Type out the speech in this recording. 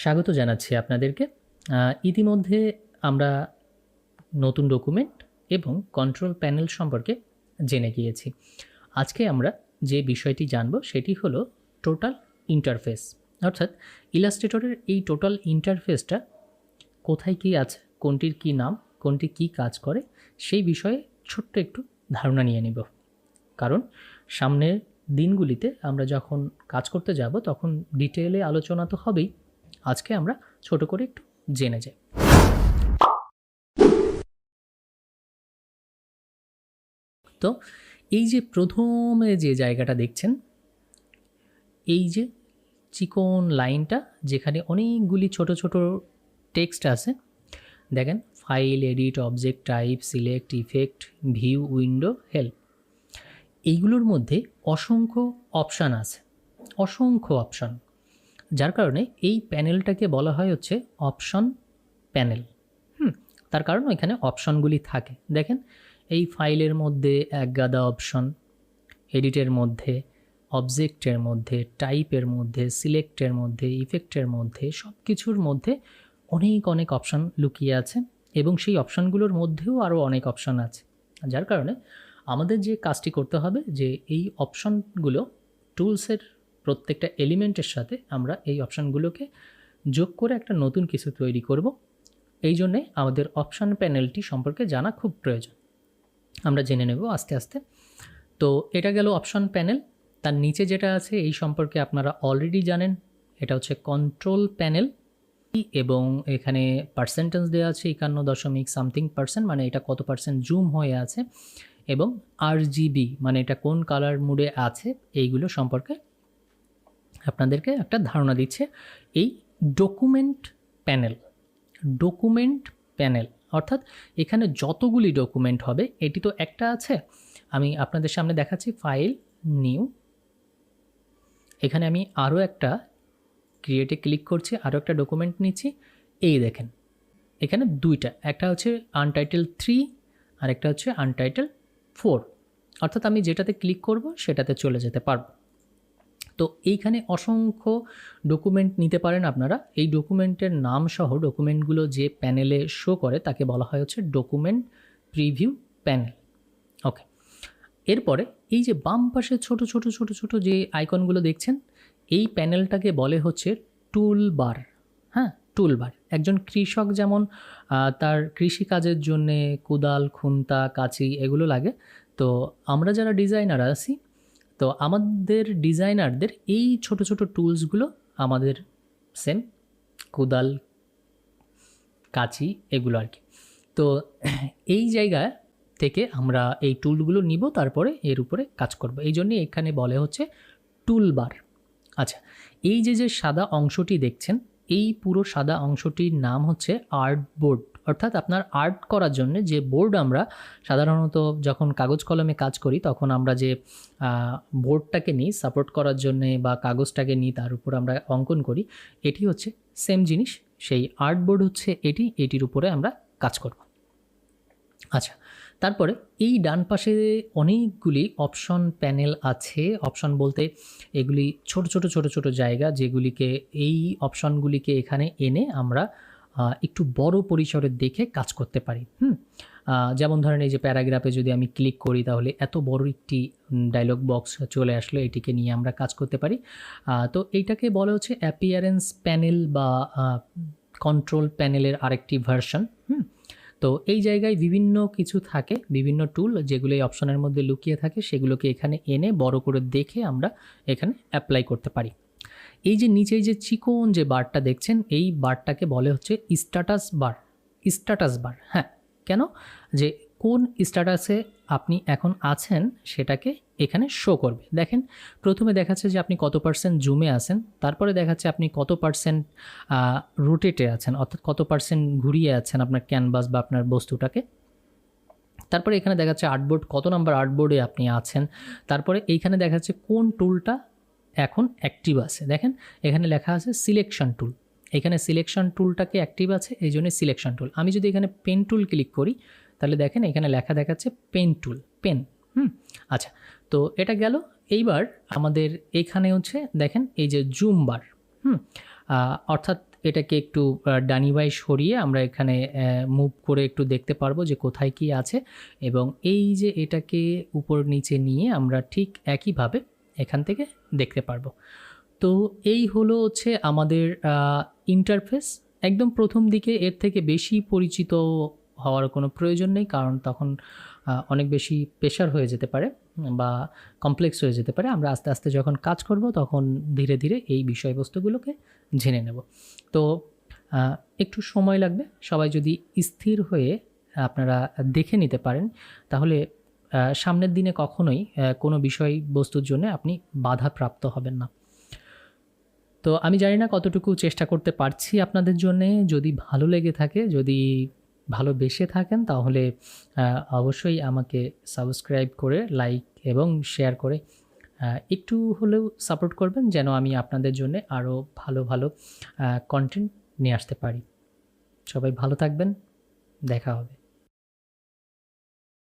স্বাগত জানাচ্ছি আপনাদেরকে। ইতিমধ্যে আমরা নতুন ডকুমেন্ট এবং কন্ট্রোল প্যানেল সম্পর্কে জেনে গিয়েছি। আজকে আমরা যে বিষয়টি জানব সেটি হলো টোটাল ইন্টারফেস। অর্থাৎ ইলাস্ট্রেটরের এই টোটাল ইন্টারফেসটা কোথায় কী আছে, কোনটির কী নাম, কোনটি কী কাজ করে, সেই বিষয়ে ছোট্ট একটু ধারণা নিয়ে নিব। কারণ সামনের দিনগুলিতে আমরা যখন কাজ করতে যাব তখন ডিটেইলে আলোচনা তো হবেই। আজকে আমরা ছোট করে একটু জেনে যাই। তো এই যে প্রথমে যে জায়গাটা দেখছেন, এই যে চিকন লাইনটা যেখানে অনেকগুলি ছোট ছোট টেক্সট আছে, দেখেন file, edit, object type, select, effect, view, window, help. এইগুলোর মধ্যে অসংখ্য অপশান আছে, অসংখ্য অপশান, যার কারণে এই প্যানেলটাকে বলা হয় হচ্ছে অপশন প্যানেল। তার কারণ এখানে অপশনগুলি থাকে। দেখেন এই ফাইলের মধ্যে এক গাদা অপশন, এডিটের মধ্যে, অবজেক্টের মধ্যে, টাইপের মধ্যে, সিলেক্টের মধ্যে, ইফেক্টের মধ্যে, সব কিছুর মধ্যে অনেক অনেক অপশন লুকিয়ে আছে এবং সেই অপশনগুলোর মধ্যেও আরও অনেক অপশন আছে। যার কারণে আমাদের যে কাজটি করতে হবে যে এই অপশনগুলো টুলসের প্রত্যেকটা এলিমেন্টের সাথে আমরা এই অপশানগুলোকে যোগ করে একটা নতুন কিছু তৈরি করব। এই জন্যে আমাদের অপশান প্যানেলটি সম্পর্কে জানা খুব প্রয়োজন। আমরা জেনে নেব আস্তে আস্তে। তো এটা গেল অপশান প্যানেল। তার নিচে যেটা আছে এই সম্পর্কে আপনারা অলরেডি জানেন, এটা হচ্ছে কন্ট্রোল প্যানেল এবং এখানে পার্সেন্টেজ দেওয়া আছে 51.something%, মানে এটা কত পার্সেন্ট জুম হয়ে আছে, এবং RGB মানে এটা কোন কালার মুডে আছে, এইগুলো সম্পর্কে আপনাদেরকে একটা ধারণা দিচ্ছে এই ডকুমেন্ট প্যানেল। ডকুমেন্ট প্যানেল অর্থাৎ এখানে যতগুলি ডকুমেন্ট হবে, এটি তো একটা আছে, আমি আপনাদের সামনে দেখাচ্ছি ফাইল, নিউ, এখানে আমি আরও একটা ক্রিয়েটে ক্লিক করছি, আরও একটা ডকুমেন্ট নিচ্ছি। এই দেখেন এখানে দুইটা, একটা হচ্ছে আনটাইটেল 3 আর একটা হচ্ছে আনটাইটেল 4, অর্থাৎ আমি যেটাতে ক্লিক করব সেটাতে চলে যেতে পারবো। তো এইখানে অসংখ্য ডকুমেন্ট নিতে পারেন আপনারা। এই ডকুমেন্টের নাম সহ ডকুমেন্টগুলো যে প্যানেলে শো করে তাকে বলা হয় হচ্ছে ডকুমেন্ট প্রিভিউ প্যানেল। ওকে, এরপরে এই যে বাম পাশে ছোট ছোট ছোট ছোট যে আইকনগুলো দেখছেন, এই প্যানেলটাকে বলে হচ্ছে টুল বার। হ্যাঁ, টুল বার। একজন কৃষক যেমন তার কৃষিকাজের জন্যে কোদাল, খুন্তা, কাঁচি এগুলো লাগে, তো আমরা যারা ডিজাইনার আছি, তো আমাদের ডিজাইনারদের এই ছোট ছোট টুলসগুলো আমাদের সেম কোদাল, কাঁচি এগুলো আর কি। তো এই জায়গা থেকে আমরা এই টুলগুলো নিব, তারপরে এর উপরে কাজ করব। এই জন্যে এখানে বলে হচ্ছে টুলবার। আচ্ছা, এই যে যে সাদা অংশটি দেখছেন, এই পুরো সাদা অংশটির নাম হচ্ছে আর্ট বোর্ড। অর্থাৎ আপনার আর্ট করার জন্য যে বোর্ড আমরা সাধারণত যখন কাগজ কলমে কাজ করি তখন আমরা যে বোর্ডটাকে নিই সাপোর্ট করার জন্যে বা কাগজটাকে নিই তার উপর আমরা অঙ্কন করি, এটি হচ্ছে সেম জিনিস। সেই আর্ট বোর্ড হচ্ছে এটি, এটির উপরে আমরা কাজ করব। আচ্ছা, তারপরে এই ডান পাশে অনেকগুলি অপশন প্যানেল আছে। অপশন বলতে এগুলি ছোট ছোট ছোট ছোট জায়গা, যেগুলিকে এই অপশনগুলিকে এখানে এনে আমরা একটু বড় পরিসরে দেখে কাজ করতে পারি। যেমন ধরেন এই যে প্যারাগ্রাফে যদি আমি ক্লিক করি তাহলে এত বড় একটি ডায়লগ বক্স চলে আসলো, এটিকে নিয়ে আমরা কাজ করতে পারি। তো এইটাকে বলা হচ্ছে অ্যাপিয়ারেন্স প্যানেল বা কন্ট্রোল প্যানেলের আরেকটি ভার্সন। তো এই জায়গায় বিভিন্ন কিছু থাকে, বিভিন্ন টুল যেগুলো এই অপশনের মধ্যে লুকিয়ে থাকে, সেগুলোকে এখানে এনে বড় করে দেখে আমরা এখানে অ্যাপ্লাই করতে পারি। এই যে নিচে যে চিকন যে বারটা দেখছেন, এই বারটাকে বলে হচ্ছে স্ট্যাটাস বার। স্ট্যাটাস বার, হ্যাঁ, কেন? যে কোন স্ট্যাটাসে আপনি এখন আছেন সেটাকে এখানে শো করবে। দেখেন প্রথমে দেখাচ্ছে যে আপনি কত পার্সেন্ট জুমে আছেন, তারপরে দেখাচ্ছে আপনি কত পার্সেন্ট রোটেটে আছেন, অর্থাৎ কত পার্সেন্ট ঘুরিয়ে আছেন আপনার ক্যানভাস বা আপনার বস্তুটাকে। তারপরে এখানে দেখাচ্ছে আর্টবোর্ড, কত নাম্বার আর্টবোর্ডে আপনি আছেন। তারপরে এইখানে দেখাচ্ছে কোন টুলটা এখন অ্যাক্টিভ আছে। দেখেন এখানে লেখা আছে সিলেকশন টুল, এখানে সিলেকশন টুলটাকে অ্যাক্টিভ আছে, এই জন্য সিলেকশন টুল। আমি যদি এখানে পেন টুল ক্লিক করি তাহলে দেখেন এখানে লেখা দেখাচ্ছে পেন টুল, পেন। আচ্ছা, তো এটা গেল। এইবার আমাদের এখানে হচ্ছে দেখেন এই যে জুম বার, অর্থাৎ এটাকে একটু ডানি বাই সরিয়ে আমরা এখানে মুভ করে একটু দেখতে পারবো যে কোথায় কি আছে, এবং এই যে এটাকে উপর নিচে নিয়ে আমরা ঠিক একইভাবে এখান থেকে দেখতে পারবো। তো এই হলো হচ্ছে আমাদের ইন্টারফেস। একদম প্রথম দিকে এর থেকে বেশি পরিচিত হওয়ার কোনো প্রয়োজন নেই, কারণ তখন অনেক বেশি প্রেশার হয়ে যেতে পারে বা কমপ্লেক্স হয়ে যেতে পারে। আমরা আস্তে আস্তে যখন কাজ করব তখন ধীরে ধীরে এই বিষয়বস্তুগুলোকে জেনে নেব। তো একটু সময় লাগবে। সবাই যদি স্থির হয়ে আপনারা দেখে নিতে পারেন, তাহলে সামনের দিনে কখনোই কোনো বিষয়বস্তুর জন্য আপনি বাধাপ্রাপ্ত হবেন না। তো আমি জানি না কতটুকু চেষ্টা করতে পারছি আপনাদের জন্যে। যদি ভালো লেগে থাকে, যদি ভালোবেসে থাকেন, তাহলে অবশ্যই আমাকে সাবস্ক্রাইব করে, লাইক এবং শেয়ার করে একটু হলেও সাপোর্ট করবেন, যেন আমি আপনাদের জন্যে আরও ভালো ভালো কন্টেন্ট নিয়ে আসতে পারি। সবাই ভালো থাকবেন, দেখা হবে।